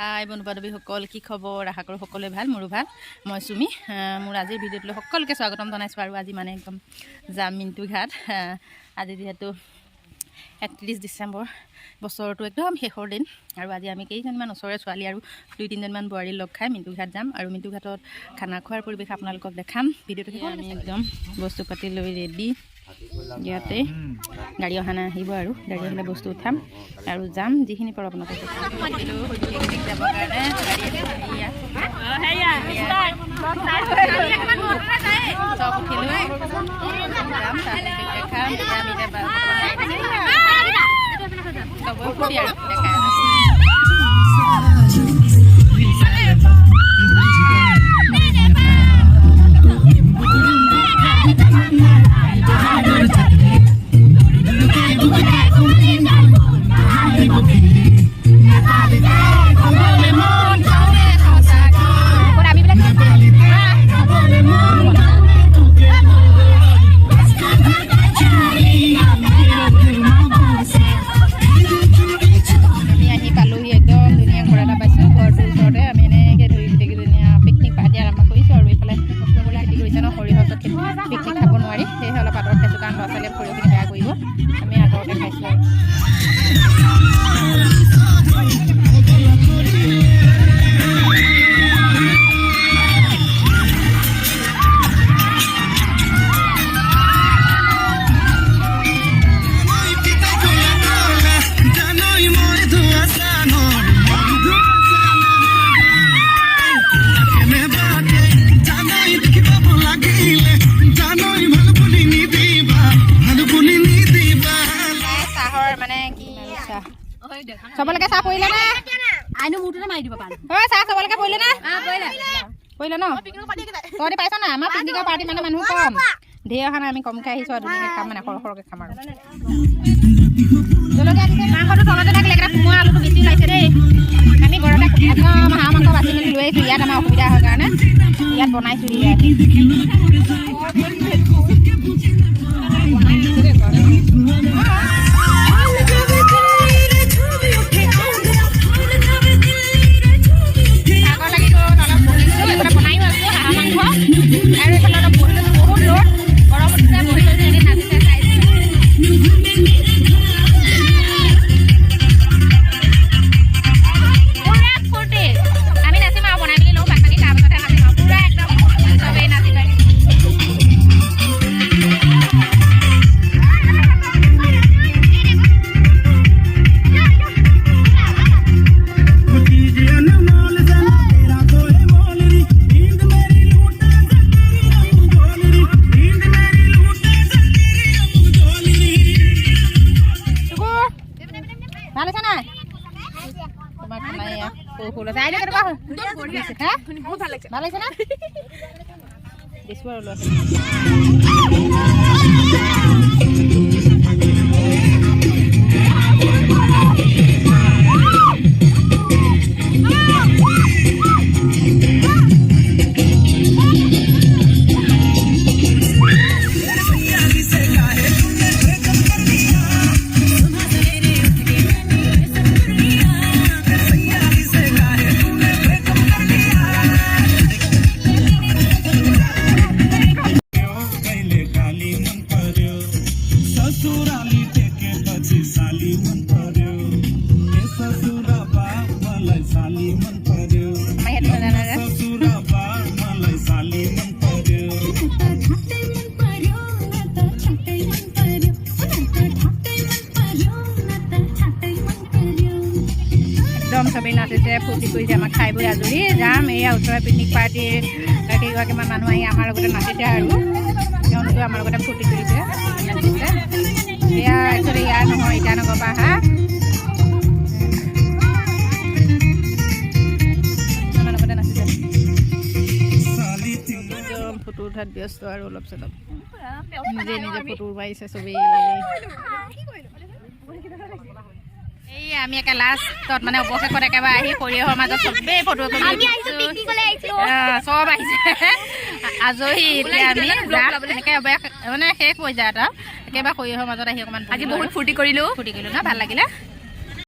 হাই বন্ধু বান্ধৱীসকল, কি খবৰ? আশা কৰোঁ সকলোৱে ভাল, মোৰো ভাল। মই চুমি, মোৰ আজিৰ ভিডিঅ'টোলৈ সকলোকে স্বাগতম জনাইছোঁ। আৰু আজি মানে একদম যাম মিণ্টু ঘাট। আজি যিহেতু 31 ডিচেম্বৰ, বছৰটো একদম শেষৰ দিন। আৰু আজি আমি কেইজনমান ওচৰৰে ছোৱালী আৰু 2-3জনমান বোৱাৰী লগ খাই মিণ্টু ঘাট যাম। আৰু মিণ্টু ঘাটত খানা খোৱাৰ পৰিৱেশ আপোনালোকক দেখাম। ভিডিঅ'টো আমি একদম বস্তু পাতি লৈ ৰেডি। ইয়াতে গাড়ী অহা নাই, আহিব আৰু গাড়ী আহিলে বস্তু উঠাম আৰু যাম। যিখিনি পাৰোঁ আপোনালোকক যাবৰ কাৰণে চব উঠিলোঁ যাম। দেখাম চবৰে ফুটি আৰু দেখাই পিকনিক খাব নোৱাৰি, সেয়েহে অলপ আঁতৰত খাইছোঁ, কাৰণ ল'ৰা ছোৱালীয়ে সৰিয়হখিনি বেয়া কৰিব। আমি আঁতৰতে খাইছোঁ আৰু চবলৈকে চাহ পৰিলে নে? আইনো মোৰটোতে মাৰি দিব পাৰোঁ। হয়, চাহ চবলৈকে পৰিলে নে? পৰিলে ন? তহঁতি পাইছ নাই? আমাৰ পিকনিকৰ পাৰ্টি মানে মানুহ কম, ধেৰ অহা নাই, আমি কমকৈ আহিছোঁ আৰু ধুনীয়াকৈ খাম, মানে সৰহ সৰহকৈ খাম আৰু জলকীয়া দিছে। মাংসটো তলতে থাকিলে এটা কোমোৰা আলুটো বেছি ওলাইছে দেই। আমি ঘৰতে একদম হাঁহ মাংস বাচি মেলি লৈ আহিছোঁ। ইয়াত আমাৰ অসুবিধা হয় কাৰণে ইয়াত বনাইছোঁ। ইয়াত ভাল লাগিছে না? দিছোঁ আৰু ল'ৰা চবেই নাচিছে, ফূৰ্তি কৰিছে, আমাক খাই বৈ আজৰি যাম। এয়া ওচৰৰ পিকনিক পাৰ্টিৰ কেইগৰাকীমান মানুহ আহি আমাৰ লগতে নাচিছে আৰু তেওঁলোকেও আমাৰ লগতে ফূৰ্তি কৰিছে, নাচিছে। এয়া একচুৱেলি ইয়াৰ নহয়, ইটানগৰৰ পৰা অহা আমাৰ লগতে নাচিছে। একদম ফটো উঠাত ব্যস্ত আৰু অলপ চলপ নিজে নিজে ফটো মাৰিছে চবেই। এই আমি একে লাষ্টত মানে অৱশেষত একেবাৰে আহি সৰিয়হৰ মাজত চবেই ফটো চব আহিছে আজৰি। এতিয়া আমি এনেকৈ মানে শেষ হৈ যায় এটা একেবাৰে সৰিয়হৰ মাজত আহি অকণমান আজি বহুত ফূৰ্তি কৰিলোঁ ন, ভাল লাগিলে।